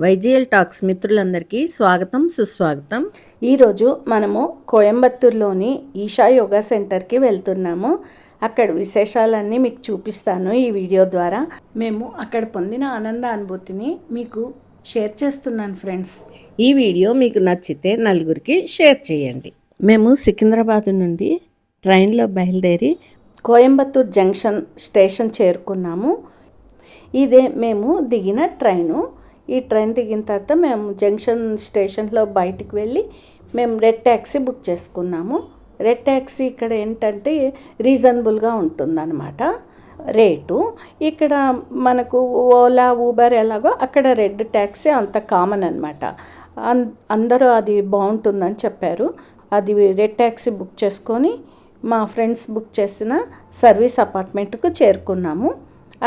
వైజిఎల్ talks మిత్రులందరికీ స్వాగతం సుస్వాగతం. ఈరోజు మనము కోయంబత్తూరులోని ఈషా యోగా సెంటర్కి వెళ్తున్నాము. అక్కడ విశేషాలన్నీ మీకు చూపిస్తాను ఈ వీడియో ద్వారా. మేము అక్కడ పొందిన ఆనంద అనుభూతిని మీకు షేర్ చేస్తున్నాను ఫ్రెండ్స్. ఈ వీడియో మీకు నచ్చితే నలుగురికి షేర్ చేయండి. మేము సికింద్రాబాద్ నుండి ట్రైన్లో బయలుదేరి కోయంబత్తూర్ జంక్షన్ స్టేషన్ చేరుకున్నాము. ఇదే మేము దిగిన ట్రైను. ఈ ట్రైన్ దిగిన తర్వాత మేము జంక్షన్ స్టేషన్లో బయటికి వెళ్ళి మేము రెడ్ ట్యాక్సీ బుక్ చేసుకున్నాము. రెడ్ ట్యాక్సీ ఇక్కడ ఏంటంటే రీజనబుల్గా ఉంటుందన్నమాట రేటు. ఇక్కడ మనకు ఓలా ఊబర్ ఎలాగో అక్కడ రెడ్ ట్యాక్సీ అంత కామన్ అనమాట. అందరూ అది బాగుంటుందని చెప్పారు. అది రెడ్ ట్యాక్సీ బుక్ చేసుకొని మా ఫ్రెండ్స్ బుక్ చేసిన సర్వీస్ అపార్ట్మెంట్కు చేరుకున్నాము.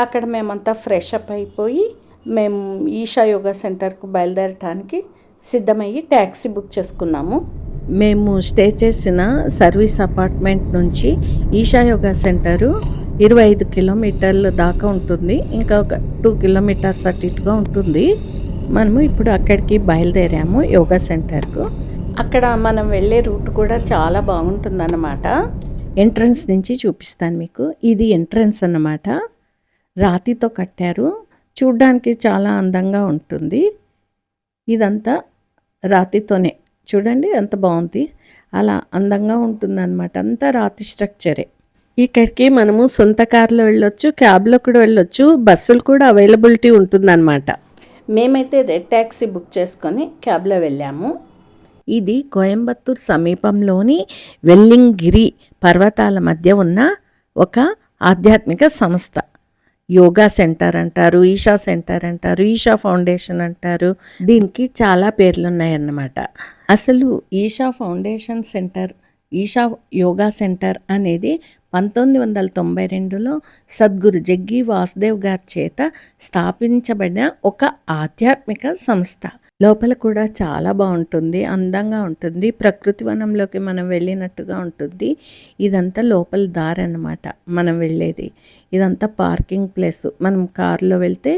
అక్కడ మేమంతా ఫ్రెష్ అప్ అయిపోయి మేము ఈషా యోగా సెంటర్కు బయలుదేరటానికి సిద్ధమయ్యి ట్యాక్సీ బుక్ చేసుకున్నాము. మేము స్టే చేసిన సర్వీస్ అపార్ట్మెంట్ నుంచి ఈషా యోగా సెంటరు 25 కిలోమీటర్ల దాకా ఉంటుంది. ఇంకా ఒక 2 కిలోమీటర్స్ అటు ఇటుగా ఉంటుంది. మనము ఇప్పుడు అక్కడికి బయలుదేరాము యోగా సెంటర్కు. అక్కడ మనం వెళ్ళే రూట్ కూడా చాలా బాగుంటుందన్నమాట. ఎంట్రన్స్ నుంచి చూపిస్తాను మీకు. ఇది ఎంట్రన్స్ అన్నమాట. రాతితో కట్టారు. చూడ్డానికి చాలా అందంగా ఉంటుంది. ఇదంతా రాతితోనే చూడండి ఎంత బాగుంది. అలా అందంగా ఉంటుందన్నమాట. అంతా రాతి స్ట్రక్చరే. ఇక్కడికి మనము సొంత కార్లో వెళ్ళొచ్చు, క్యాబ్లో కూడా వెళ్ళొచ్చు, బస్సులు కూడా అవైలబిలిటీ ఉంటుందన్నమాట. మేమైతే రెడ్ ట్యాక్సీ బుక్ చేసుకొని క్యాబ్లో వెళ్ళాము. ఇది కోయంబత్తూర్ సమీపంలోని వెల్లింగిరి పర్వతాల మధ్య ఉన్న ఒక ఆధ్యాత్మిక సంస్థ. యోగా సెంటర్ అంటారు, ఈషా సెంటర్ అంటారు, ఈషా ఫౌండేషన్ అంటారు. దీనికి చాలా పేర్లు ఉన్నాయన్నమాట. అసలు Isha Foundation Centre, Isha Yoga Centre అనేది 1992లో సద్గురు జగ్గి వాసుదేవ్ గారి చేత స్థాపించబడిన ఒక ఆధ్యాత్మిక సంస్థ. లోపల కూడా చాలా బాగుంటుంది, అందంగా ఉంటుంది. ప్రకృతి వనంలోకి మనం వెళ్ళినట్టుగా ఉంటుంది. ఇదంతా లోపల దారి అన్నమాట మనం వెళ్ళేది. ఇదంతా పార్కింగ్ ప్లేస్. మనం కారులో వెళ్తే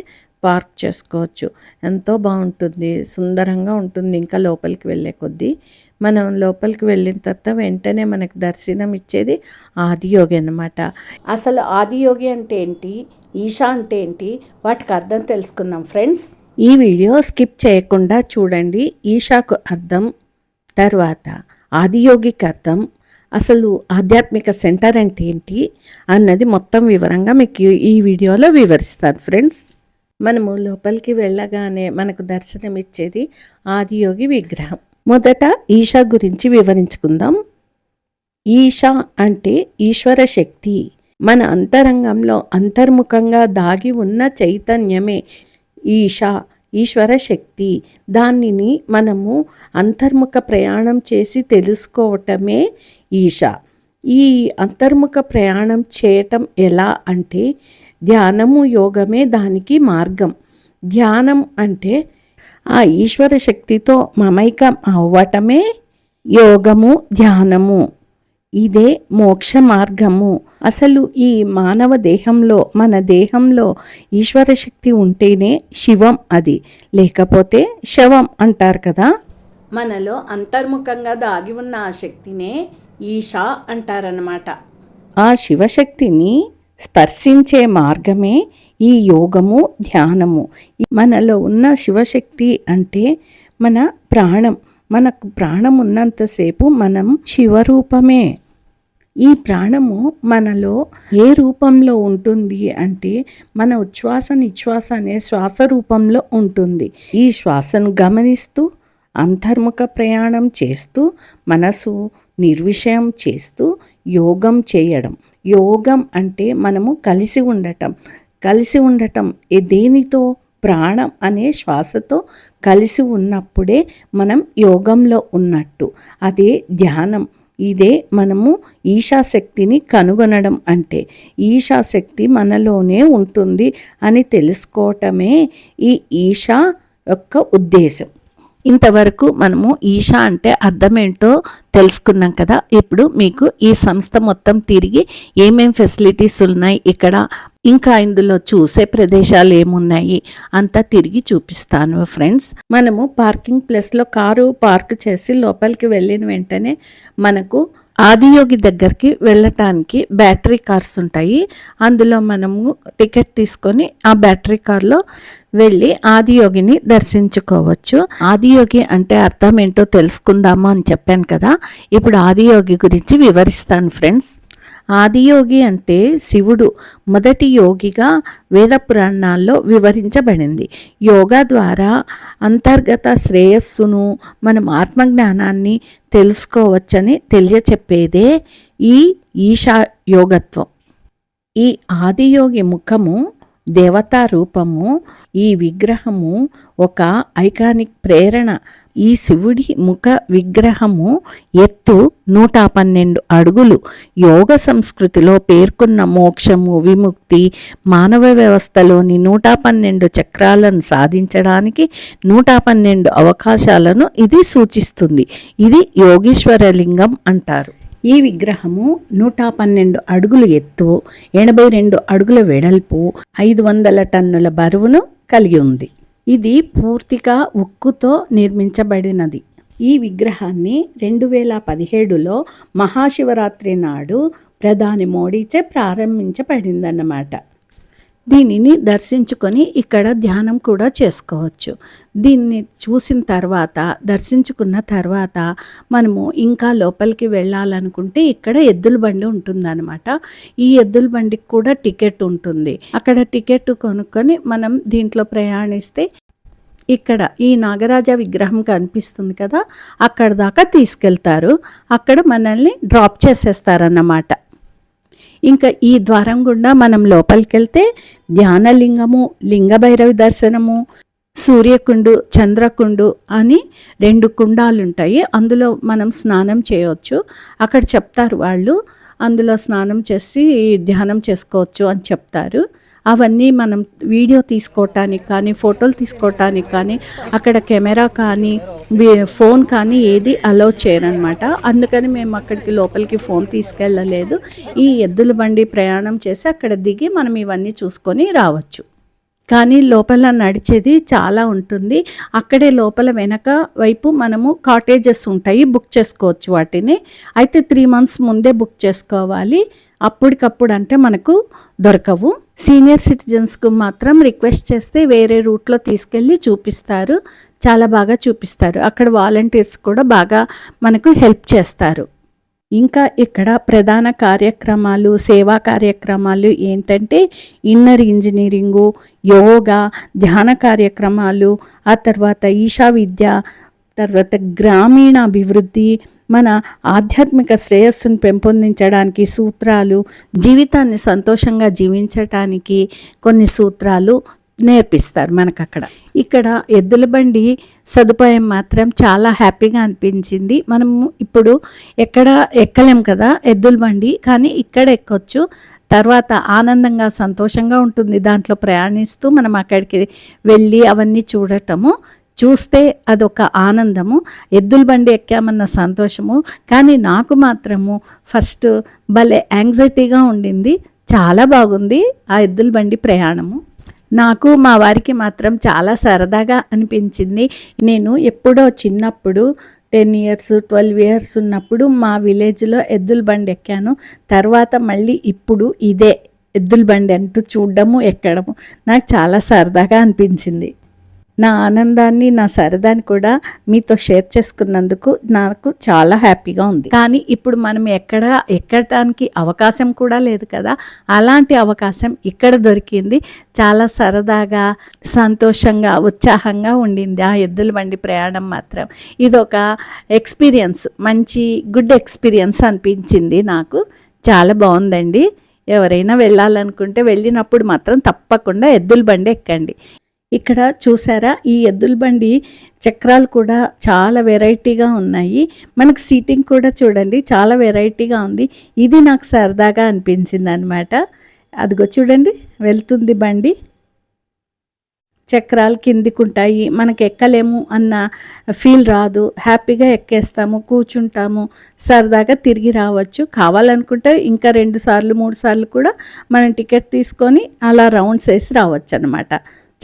పార్క్ చేసుకోవచ్చు. ఎంతో బాగుంటుంది, సుందరంగా ఉంటుంది. ఇంకా లోపలికి వెళ్ళే కొద్దీ మనం లోపలికి వెళ్ళిన తర్వాత వెంటనే మనకు దర్శనం ఇచ్చేది ఆదియోగి అన్నమాట. అసలు ఆదియోగి అంటే ఏంటి, ఈషా అంటే ఏంటి, వాటికి అర్థం తెలుసుకుందాం ఫ్రెండ్స్. ఈ వీడియో స్కిప్ చేయకుండా చూడండి. ఈషాకు అర్థం, తర్వాత ఆదియోగికి అర్థం, అసలు ఆధ్యాత్మిక సెంటర్ అంటే ఏంటి అన్నది మొత్తం వివరంగా మీకు ఈ వీడియోలో వివరిస్తాను ఫ్రెండ్స్. మనము లోపలికి వెళ్ళగానే మనకు దర్శనం ఇచ్చేది ఆదియోగి విగ్రహం. మొదట ఈషా గురించి వివరించుకుందాం. ఈషా అంటే ఈశ్వర శక్తి. మన అంతరంగంలో అంతర్ముఖంగా దాగి ఉన్న చైతన్యమే ఈషా, ఈశ్వర శక్తి. దానిని మనము అంతర్ముఖ ప్రయాణం చేసి తెలుసుకోవటమే ఈషా. ఈ అంతర్ముఖ ప్రయాణం చేయటం ఎలా అంటే ధ్యానము, యోగమే దానికి మార్గం. ధ్యానం అంటే ఆ ఈశ్వర శక్తితో మమైకం అవ్వటమే యోగము, ధ్యానము. ఇదే మోక్ష మార్గము. అసలు ఈ మానవ దేహంలో, మన దేహంలో ఈశ్వర శక్తి ఉంటేనే శివం, అది లేకపోతే శవం అంటారు కదా. మనలో అంతర్ముఖంగా దాగి ఉన్న ఆ శక్తినే ఈషా అంటారన్నమాట. ఆ శివశక్తిని స్పర్శించే మార్గమే ఈ యోగము, ధ్యానము. మనలో ఉన్న శివశక్తి అంటే మన ప్రాణం. మనకు ప్రాణం ఉన్నంతసేపు మనం శివరూపమే. ఈ ప్రాణము మనలో ఏ రూపంలో ఉంటుంది అంటే మన ఉచ్ఛ్వాస నిశ్వాస అనే శ్వాస రూపంలో ఉంటుంది. ఈ శ్వాసను గమనిస్తూ అంతర్ముఖ ప్రయాణం చేస్తూ మనసు నిర్విషయం చేస్తూ యోగం చేయడం. యోగం అంటే మనము కలిసి ఉండటం దేనితో, ప్రాణం అనే శ్వాసతో కలిసి ఉన్నప్పుడే మనం యోగంలో ఉన్నట్టు. అదే ధ్యానం. ఇదే మనము ఈశాశక్తిని కనుగొనడం అంటే. ఈశాశక్తి మనలోనే ఉంటుంది అని తెలుసుకోవటమే ఈ ఈషా యొక్క ఉద్దేశం. ఇంతవరకు మనము ఈషా అంటే అర్థం ఏంటో తెలుసుకున్నాం కదా. ఇప్పుడు మీకు ఈ సంస్థ మొత్తం తిరిగి ఏమేం ఫెసిలిటీస్ ఉన్నాయి ఇక్కడ, ఇంకా ఇందులో చూసే ప్రదేశాలు ఏమున్నాయి అంతా తిరిగి చూపిస్తాను ఫ్రెండ్స్. మనము పార్కింగ్ ప్లేస్లో కారు పార్క్ చేసి లోపలికి వెళ్ళిన వెంటనే మనకు ఆదియోగి దగ్గరికి వెళ్ళటానికి బ్యాటరీ కార్స్ ఉంటాయి. అందులో మనము టికెట్ తీసుకొని ఆ బ్యాటరీ కార్లో వెళ్ళి ఆదియోగిని దర్శించుకోవచ్చు. ఆదియోగి అంటే అర్థం ఏంటో తెలుసుకుందాము అని చెప్పాను కదా. ఇప్పుడు ఆదియోగి గురించి వివరిస్తాను ఫ్రెండ్స్. ఆదియోగి అంటే శివుడు మొదటి యోగిగా వేద పురాణాల్లో వివరించబడింది. యోగా ద్వారా అంతర్గత శ్రేయస్సును, మనం ఆత్మజ్ఞానాన్ని తెలుసుకోవచ్చని తెలియచెప్పేదే ఈ ఈశా యోగత్వం. ఈ ఆదియోగి ముఖము దేవతా రూపము, ఈ విగ్రహము ఒక ఐకానిక్ ప్రేరణ. ఈ శివుడి ముఖ విగ్రహము ఎత్తు 112 అడుగులు. యోగ సంస్కృతిలో పేర్కొన్న మోక్షము, విముక్తి, మానవ వ్యవస్థలోని 112 చక్రాలను సాధించడానికి 112 అవకాశాలను ఇది సూచిస్తుంది. ఇది యోగీశ్వర లింగం అంటారు. ఈ విగ్రహము 112 అడుగులు ఎత్తు, 82 అడుగుల వెడల్పు, 500 టన్నుల బరువును కలిగి ఉంది. ఇది పూర్తిగా ఉక్కుతో నిర్మించబడినది. ఈ విగ్రహాన్ని 2017లో మహాశివరాత్రి నాడు ప్రధాని మోడీచే ప్రారంభించబడిందన్నమాట. దీనిని దర్శించుకొని ఇక్కడ ధ్యానం కూడా చేసుకోవచ్చు. దీన్ని చూసిన తర్వాత, దర్శించుకున్న తర్వాత మనము ఇంకా లోపలికి వెళ్ళాలనుకుంటే ఇక్కడ ఎద్దుల బండి ఉంటుందన్నమాట. ఈ ఎద్దుల బండికి కూడా టికెట్ ఉంటుంది. అక్కడ టికెట్ కొనుక్కొని మనం దీంట్లో ప్రయాణిస్తే ఇక్కడ ఈ నాగరాజ విగ్రహం కనిపిస్తుంది కదా, అక్కడ దాకా తీసుకెళ్తారు. అక్కడ మనల్ని డ్రాప్ చేసేస్తారన్నమాట. ఇంకా ఈ ద్వారం గుండా మనం లోపలికి వెళ్తే ధ్యానలింగము, లింగభైరవి దర్శనము, సూర్యకుండు, చంద్రకుండు అని 2 కుండాలు ఉంటాయి. అందులో మనం స్నానం చేయవచ్చు. అక్కడ చెప్తారు వాళ్ళు, అందులో స్నానం చేసి ధ్యానం చేసుకోవచ్చు అని చెప్తారు. అవన్నీ మనం వీడియో తీసుకోవటానికి కానీ, ఫోటోలు తీసుకోవటానికి కానీ, అక్కడ కెమెరా కానీ, ఫోన్ కానీ ఏది అలౌ చేయరనమాట. అందుకని మేము అక్కడికి లోపలికి ఫోన్ తీసుకెళ్ళలేదు. ఈ ఎద్దుల బండి ప్రయాణం చేసి అక్కడ దిగి మనం ఇవన్నీ చూసుకొని రావచ్చు. కానీ లోపల నడిచేది చాలా ఉంటుంది. అక్కడే లోపల వెనక వైపు మనము కాటేజెస్ ఉంటాయి, బుక్ చేసుకోవచ్చు వాటిని. అయితే 3 months ముందే బుక్ చేసుకోవాలి. అప్పటికప్పుడు అంటే మనకు దొరకవు. సీనియర్ సిటిజన్స్కు మాత్రం రిక్వెస్ట్ చేస్తే వేరే రూట్లో తీసుకెళ్ళి చూపిస్తారు. చాలా బాగా చూపిస్తారు. అక్కడ వాలంటీర్స్ కూడా బాగా మనకు హెల్ప్ చేస్తారు. ఇంకా ఇక్కడ ప్రధాన కార్యక్రమాలు, సేవా కార్యక్రమాలు ఏంటంటే ఇన్నర్ ఇంజనీరింగు, యోగా, ధ్యాన కార్యక్రమాలు, ఆ తర్వాత ఈశా విద్య, తర్వాత గ్రామీణ అభివృద్ధి, మన ఆధ్యాత్మిక శ్రేయస్సును పెంపొందించడానికి సూత్రాలు, జీవితాన్ని సంతోషంగా జీవించటానికి కొన్ని సూత్రాలు నేర్పిస్తారు మనకు అక్కడ. ఇక్కడ ఎద్దుల బండి సదుపాయం మాత్రం చాలా హ్యాపీగా అనిపించింది. మనము ఇప్పుడు ఎక్కలేం కదా ఎద్దుల బండి, కానీ ఇక్కడ ఎక్కొచ్చు. తర్వాత ఆనందంగా, సంతోషంగా ఉంటుంది దాంట్లో ప్రయాణిస్తూ మనం అక్కడికి వెళ్ళి అవన్నీ చూస్తే అదొక ఆనందము. ఎద్దుల బండి ఎక్కామన్న సంతోషము. కానీ నాకు మాత్రము ఫస్ట్ భలే యాంగ్జైటీగా ఉండింది. చాలా బాగుంది ఆ ఎద్దుల బండి ప్రయాణము. నాకు మా వారికి మాత్రం చాలా సరదాగా అనిపించింది. నేను ఎప్పుడో చిన్నప్పుడు 10 years 12 years ఉన్నప్పుడు మా విలేజ్లో ఎద్దుల బండి ఎక్కాను. తర్వాత మళ్ళీ ఇప్పుడు ఇదే ఎద్దుల బండి అంటూ చూడడము, ఎక్కడము నాకు చాలా సరదాగా అనిపించింది. నా ఆనందాన్ని, నా సరదాన్ని కూడా మీతో షేర్ చేసుకున్నందుకు నాకు చాలా హ్యాపీగా ఉంది. కానీ ఇప్పుడు మనం ఎక్కడానికి అవకాశం కూడా లేదు కదా. అలాంటి అవకాశం ఇక్కడ దొరికింది. చాలా సరదాగా, సంతోషంగా, ఉత్సాహంగా ఉండింది ఆ ఎద్దుల బండి ప్రయాణం మాత్రం. ఇదొక ఎక్స్పీరియన్స్, మంచి గుడ్ ఎక్స్పీరియన్స్ అనిపించింది నాకు. చాలా బాగుందండి. ఎవరైనా వెళ్ళాలనుకుంటే వెళ్ళినప్పుడు మాత్రం తప్పకుండా ఎద్దుల బండి ఎక్కండి. ఇక్కడ చూసారా, ఈ ఎద్దుల బండి చక్రాలు కూడా చాలా వెరైటీగా ఉన్నాయి. మనకు సీటింగ్ కూడా చూడండి చాలా వెరైటీగా ఉంది. ఇది నాకు సరదాగా అనిపించింది అనమాట. అదిగో చూడండి వెళ్తుంది బండి. చక్రాలు కిందికి ఉంటాయి, మనకి ఎక్కలేము అన్న ఫీల్ రాదు. హ్యాపీగా ఎక్కేస్తాము, కూర్చుంటాము, సరదాగా తిరిగి రావచ్చు. కావాలనుకుంటే ఇంకా 2 సార్లు 3 సార్లు కూడా మనం టికెట్ తీసుకొని అలా రౌండ్స్ వేసి రావచ్చు అన్నమాట.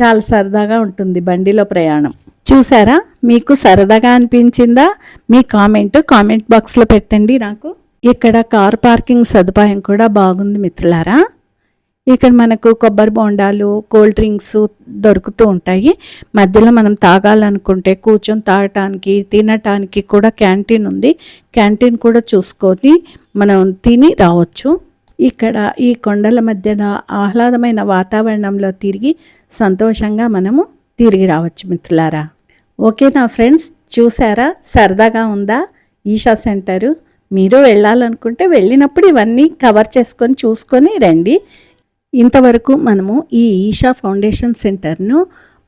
చాలా సరదాగా ఉంటుంది బండిలో ప్రయాణం. చూసారా, మీకు సరదాగా అనిపించిందా? మీ కామెంట్ బాక్స్లో పెట్టండి నాకు. ఇక్కడ కార్ పార్కింగ్ సదుపాయం కూడా బాగుంది మిత్రులారా. ఇక్కడ మనకు కొబ్బరి బొండాలు, కూల్ డ్రింక్స్ దొరుకుతూ ఉంటాయి. మధ్యలో మనం తాగాలనుకుంటే కూర్చొని తాగటానికి, తినటానికి కూడా క్యాంటీన్ ఉంది. క్యాంటీన్ కూడా చూసుకొని మనం తిని రావచ్చు. ఇక్కడ ఈ కొండల మధ్యన ఆహ్లాదమైన వాతావరణంలో తిరిగి సంతోషంగా మనము తిరిగి రావచ్చు మిత్రులారా. ఓకేనా ఫ్రెండ్స్, చూసారా సరదాగా ఉందా ఈషా సెంటరు? మీరు వెళ్ళాలనుకుంటే వెళ్ళినప్పుడు ఇవన్నీ కవర్ చేసుకొని చూసుకొని రండి. ఇంతవరకు మనము ఈ ఈషా ఫౌండేషన్ సెంటర్ను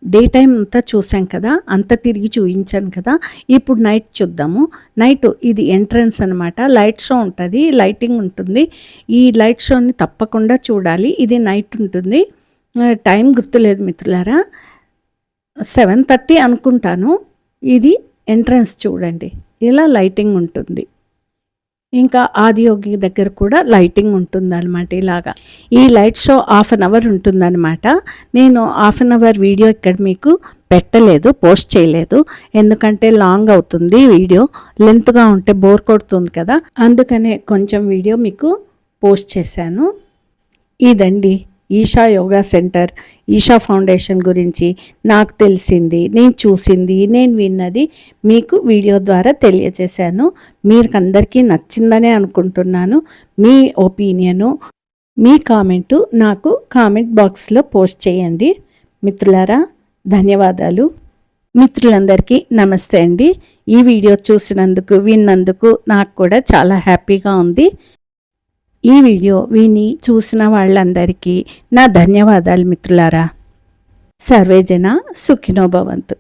డే టైం అంతా చూసాం కదా, అంతా తిరిగి చూపించాను కదా. ఇప్పుడు నైట్ చూద్దాము. నైట్ ఇది ఎంట్రన్స్ అనమాట. లైట్ షో ఉంటుంది, లైటింగ్ ఉంటుంది. ఈ లైట్ షోని తప్పకుండా చూడాలి. ఇది నైట్ ఉంటుంది. టైం గుర్తులేదు మిత్రులారా, 7:30 అనుకుంటాను. ఇది ఎంట్రన్స్ చూడండి, ఇలా లైటింగ్ ఉంటుంది. ఇంకా ఆదియోగి దగ్గర కూడా లైటింగ్ ఉంటుందన్నమాట. ఇలాగా ఈ లైట్ షో 1/2 అవర్ ఉంటుందన్నమాట. నేను 1/2 అవర్ వీడియో ఇక్కడ మీకు పెట్టలేదు, పోస్ట్ చేయలేదు. ఎందుకంటే లాంగ్ అవుతుంది వీడియో, లెంత్గా ఉంటే బోర్ కొడుతుంది కదా, అందుకనే కొంచెం వీడియో మీకు పోస్ట్ చేశాను. ఇదండి ఈషా యోగా సెంటర్, ఈషా ఫౌండేషన్ గురించి నాకు తెలిసింది, నేను చూసింది, నేను విన్నది మీకు వీడియో ద్వారా తెలియజేశాను. మీకు అందరికీ నచ్చిందనే అనుకుంటున్నాను. మీ ఒపీనియను, మీ కామెంటు నాకు కామెంట్ బాక్స్లో పోస్ట్ చేయండి మిత్రులారా. ధన్యవాదాలు. మిత్రులందరికీ నమస్తే అండి. ఈ వీడియో చూసినందుకు, విన్నందుకు నాకు కూడా చాలా హ్యాపీగా ఉంది. ఈ వీడియో విని చూసిన వాళ్ళందరికీ నా ధన్యవాదాలు మిత్రులారా. సర్వేజన సుఖినో భవంతు.